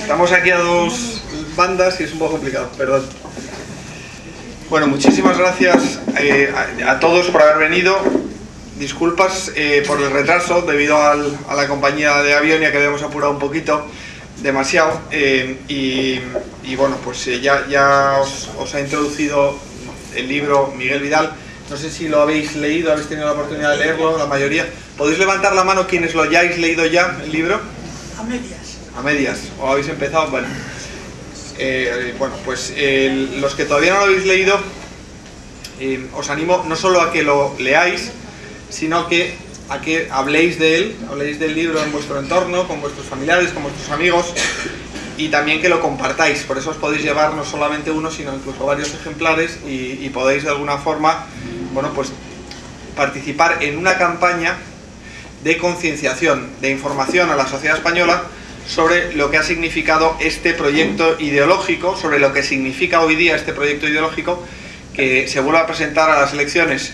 Estamos aquí a dos bandas y es un poco complicado, perdón. Bueno, muchísimas gracias a todos por haber venido. Disculpas por el retraso debido a la compañía de Avionia, que habíamos apurado un poquito, demasiado. Y bueno, pues ya os ha introducido el libro Miguel Vidal. No sé si lo habéis leído, habéis tenido la oportunidad de leerlo, la mayoría. ¿Podéis levantar la mano quienes lo hayáis leído ya, el libro? A medias. A medias, ¿o habéis empezado? Bueno, pues los que todavía no lo habéis leído, os animo no solo a que lo leáis, sino a que habléis de él, habléis del libro en vuestro entorno, con vuestros familiares, con vuestros amigos, y también que lo compartáis. Por eso os podéis llevar no solamente uno, sino incluso varios ejemplares, y podéis de alguna forma, bueno, pues participar en una campaña de concienciación, de información a la sociedad española sobre lo que ha significado este proyecto ideológico, sobre lo que significa hoy día este proyecto ideológico, que se vuelve a presentar a las elecciones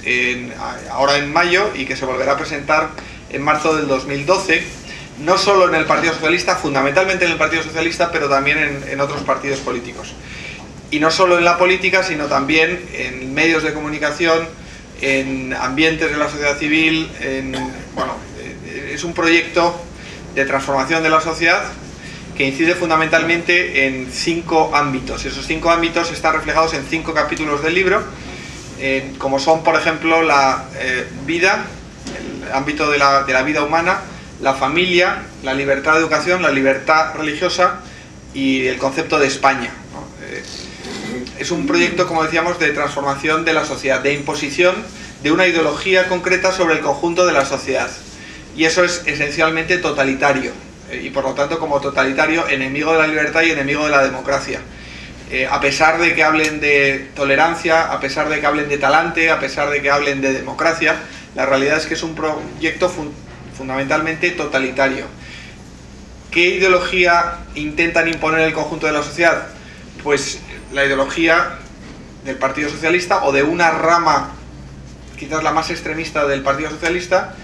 ahora en mayo y que se volverá a presentar en marzo del 2012, no solo en el Partido Socialista, fundamentalmente en el Partido Socialista, pero también en otros partidos políticos. Y no solo en la política, sino también en medios de comunicación, en ambientes de la sociedad civil. Es un proyecto de transformación de la sociedad que incide fundamentalmente en 5 ámbitos. Esos 5 ámbitos están reflejados en 5 capítulos del libro, como son, por ejemplo, la vida, el ámbito de la vida humana, la familia, la libertad de educación, la libertad religiosa y el concepto de España, ¿no? Es un proyecto, como decíamos, de transformación de la sociedad, de imposición de una ideología concreta sobre el conjunto de la sociedad. Y eso es esencialmente totalitario, y por lo tanto, como totalitario, enemigo de la libertad y enemigo de la democracia. A pesar de que hablen de tolerancia, a pesar de que hablen de talante, a pesar de que hablen de democracia, la realidad es que es un proyecto fundamentalmente totalitario. ¿Qué ideología intentan imponer el conjunto de la sociedad? Pues la ideología del Partido Socialista, o de una rama, quizás la más extremista del Partido Socialista,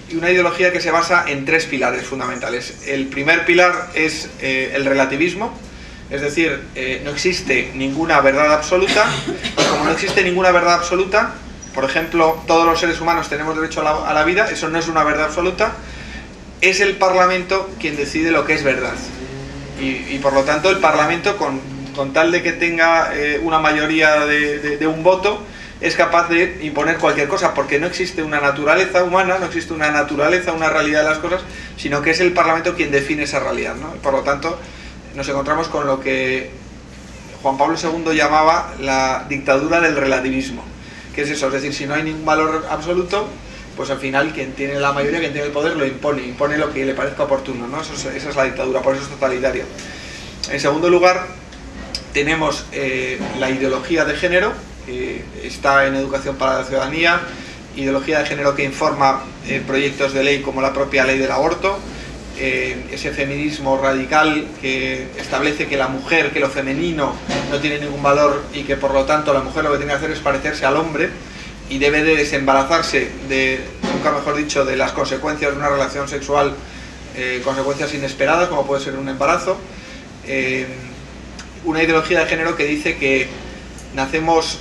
y una ideología que se basa en 3 pilares fundamentales. El primer pilar es el relativismo, es decir, no existe ninguna verdad absoluta, y como no existe ninguna verdad absoluta, por ejemplo, todos los seres humanos tenemos derecho a la vida, eso no es una verdad absoluta, es el Parlamento quien decide lo que es verdad. Y por lo tanto el Parlamento, con tal de que tenga una mayoría de un voto, es capaz de imponer cualquier cosa, porque no existe una naturaleza humana, no existe una naturaleza, una realidad de las cosas, sino que es el Parlamento quien define esa realidad, ¿no? Por lo tanto, nos encontramos con lo que Juan Pablo II llamaba la dictadura del relativismo. ¿Qué es eso? Es decir, si no hay ningún valor absoluto, pues al final quien tiene la mayoría, quien tiene el poder, lo impone lo que le parezca oportuno, ¿no? Esa es la dictadura, por eso es totalitario. En segundo lugar, tenemos la ideología de género, que está en Educación para la Ciudadanía, ideología de género que informa proyectos de ley como la propia ley del aborto, ese feminismo radical que establece que la mujer, que lo femenino no tiene ningún valor y que por lo tanto la mujer lo que tiene que hacer es parecerse al hombre y debe de desembarazarse nunca mejor dicho, de las consecuencias de una relación sexual, consecuencias inesperadas como puede ser un embarazo. Una ideología de género que dice que nacemos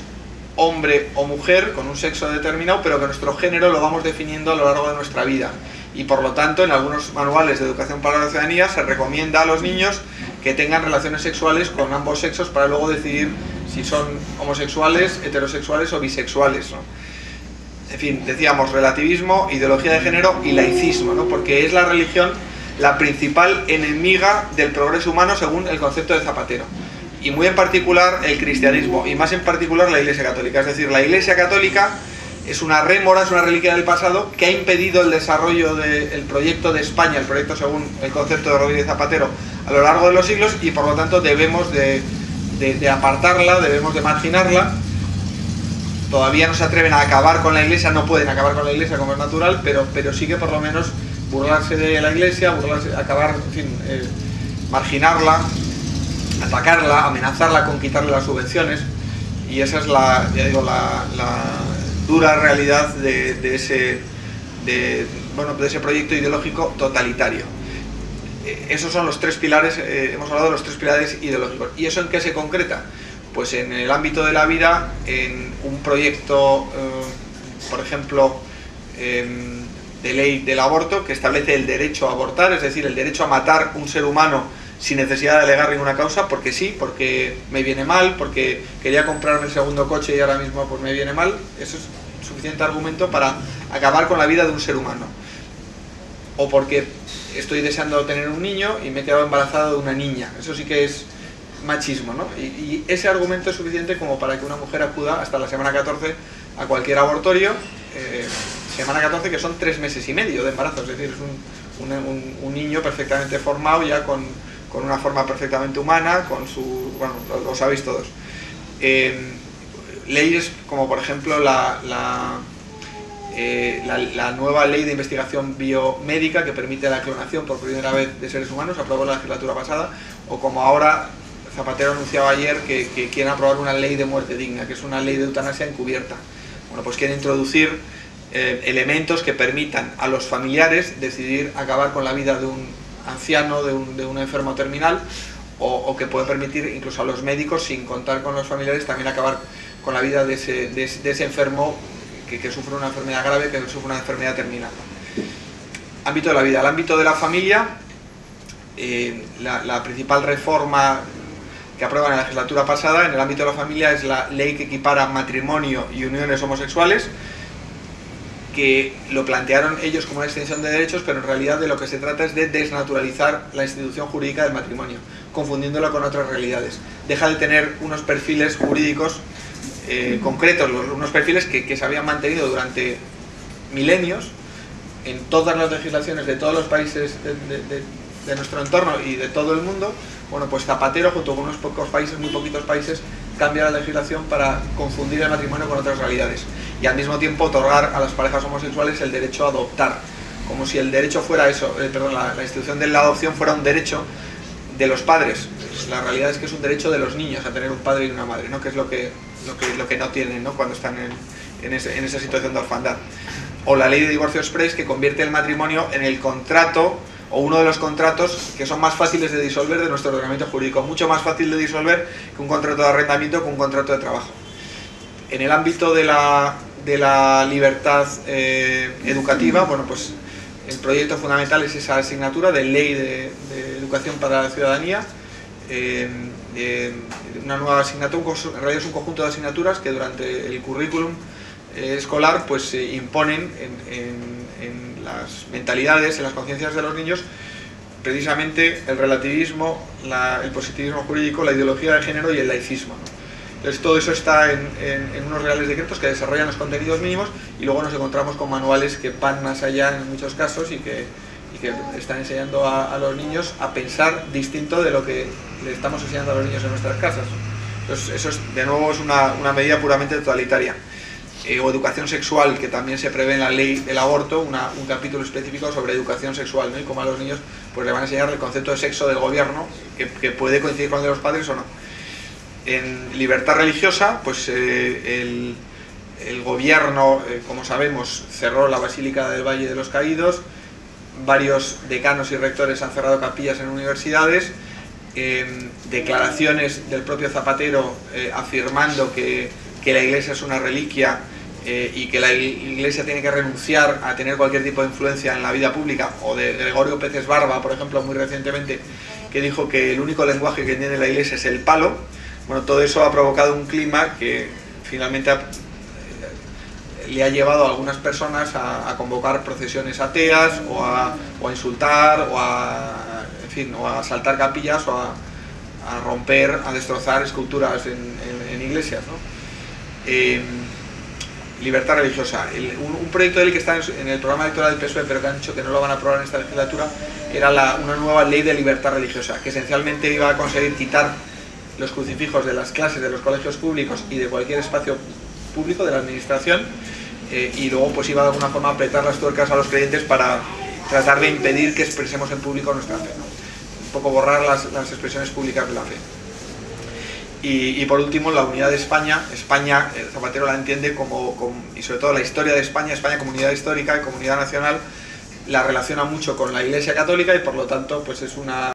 hombre o mujer con un sexo determinado, pero que nuestro género lo vamos definiendo a lo largo de nuestra vida, y por lo tanto en algunos manuales de Educación para la Ciudadanía se recomienda a los niños que tengan relaciones sexuales con ambos sexos para luego decidir si son homosexuales, heterosexuales o bisexuales, ¿no? En fin, decíamos relativismo, ideología de género y laicismo, ¿no? Porque es la religión la principal enemiga del progreso humano según el concepto de Zapatero. Y muy en particular el cristianismo, y más en particular la Iglesia Católica. Es decir, la Iglesia Católica es una rémora, es una reliquia del pasado que ha impedido el desarrollo del proyecto de España, el proyecto según el concepto de Rodríguez Zapatero, a lo largo de los siglos, y por lo tanto debemos de apartarla, debemos de marginarla. Todavía no se atreven a acabar con la Iglesia, no pueden acabar con la Iglesia como es natural, pero sí que por lo menos burlarse de la Iglesia, acabar, en fin, marginarla, atacarla, amenazarla con quitarle las subvenciones, y esa es la dura realidad de ese proyecto ideológico totalitario. esos son los tres pilares, hemos hablado de los tres pilares ideológicos. ¿Y eso en qué se concreta? Pues en el ámbito de la vida, en un proyecto, por ejemplo, de ley del aborto, que establece el derecho a abortar, es decir, el derecho a matar un ser humano sin necesidad de alegar ninguna causa, porque sí, porque me viene mal, porque quería comprarme el segundo coche y ahora mismo pues me viene mal. Eso es suficiente argumento para acabar con la vida de un ser humano. O porque estoy deseando tener un niño y me he quedado embarazada de una niña. Eso sí que es machismo, ¿no? Y ese argumento es suficiente como para que una mujer acuda hasta la semana 14 a cualquier abortorio. Semana 14, que son 3 meses y medio de embarazo, es decir, es un niño perfectamente formado, ya con una forma perfectamente humana, con su... bueno, lo sabéis todos. Leyes como, por ejemplo, la nueva ley de investigación biomédica que permite la clonación por primera vez de seres humanos, aprobó la legislatura pasada, o como ahora Zapatero anunciaba ayer que quieren aprobar una ley de muerte digna, que es una ley de eutanasia encubierta. Bueno, pues quieren introducir elementos que permitan a los familiares decidir acabar con la vida de un anciano, de un enfermo terminal, o que puede permitir incluso a los médicos, sin contar con los familiares, también acabar con la vida de ese enfermo que sufre una enfermedad grave, que sufre una enfermedad terminal. Ámbito de la vida. El ámbito de la familia, la principal reforma que aprueban en la legislatura pasada en el ámbito de la familia es la ley que equipara matrimonio y uniones homosexuales, que lo plantearon ellos como una extensión de derechos, pero en realidad de lo que se trata es de desnaturalizar la institución jurídica del matrimonio, confundiéndolo con otras realidades. Deja de tener unos perfiles jurídicos concretos, unos perfiles que se habían mantenido durante milenios en todas las legislaciones de todos los países de nuestro entorno y de todo el mundo. Bueno, pues Zapatero, junto con unos pocos países, muy poquitos países, cambia la legislación para confundir el matrimonio con otras realidades y al mismo tiempo otorgar a las parejas homosexuales el derecho a adoptar, como si el derecho fuera eso, la institución de la adopción fuera un derecho de los padres. La realidad es que es un derecho de los niños a tener un padre y una madre, ¿no? Que es lo que no tienen, ¿no? Cuando están en esa situación de orfandad. O la ley de divorcio express, que convierte el matrimonio en el contrato, o uno de los contratos que son más fáciles de disolver de nuestro ordenamiento jurídico, mucho más fácil de disolver que un contrato de arrendamiento, que un contrato de trabajo. En el ámbito de la libertad educativa, bueno, pues el proyecto fundamental es esa asignatura de ley de educación para la ciudadanía, una nueva asignatura, en realidad es un conjunto de asignaturas que durante el currículum escolar pues imponen en las mentalidades, en las conciencias de los niños, precisamente el relativismo, el positivismo jurídico, la ideología de género y el laicismo, ¿no? Entonces todo eso está en unos reales decretos que desarrollan los contenidos mínimos, y luego nos encontramos con manuales que van más allá en muchos casos y que están enseñando a los niños a pensar distinto de lo que le estamos enseñando a los niños en nuestras casas. Entonces eso de nuevo es una medida puramente totalitaria. O educación sexual, que también se prevé en la ley del aborto, un capítulo específico sobre educación sexual, ¿no? Y cómo a los niños pues le van a enseñar el concepto de sexo del gobierno, que puede coincidir con el de los padres o no. En libertad religiosa, pues el gobierno, como sabemos, cerró la Basílica del Valle de los Caídos, varios decanos y rectores han cerrado capillas en universidades, declaraciones del propio Zapatero afirmando que la Iglesia es una reliquia y que la Iglesia tiene que renunciar a tener cualquier tipo de influencia en la vida pública, o de Gregorio Peces Barba, por ejemplo, muy recientemente, que dijo que el único lenguaje que tiene la Iglesia es el palo. Bueno, todo eso ha provocado un clima que finalmente le ha llevado a algunas personas a convocar procesiones ateas, o a insultar, o a asaltar capillas, o a romper, a destrozar esculturas en iglesias, ¿no? Libertad religiosa. Un proyecto de ley que está en el programa electoral del PSOE, pero que han dicho que no lo van a aprobar en esta legislatura, era una nueva ley de libertad religiosa, que esencialmente iba a conseguir quitar los crucifijos de las clases, de los colegios públicos y de cualquier espacio público de la administración, y luego pues iba de alguna forma a apretar las tuercas a los creyentes para tratar de impedir que expresemos en público nuestra fe, ¿no? Un poco borrar las expresiones públicas de la fe. Y por último, la unidad de España. España, Zapatero la entiende y sobre todo la historia de España como unidad histórica y comunidad nacional, la relaciona mucho con la Iglesia Católica y por lo tanto pues es una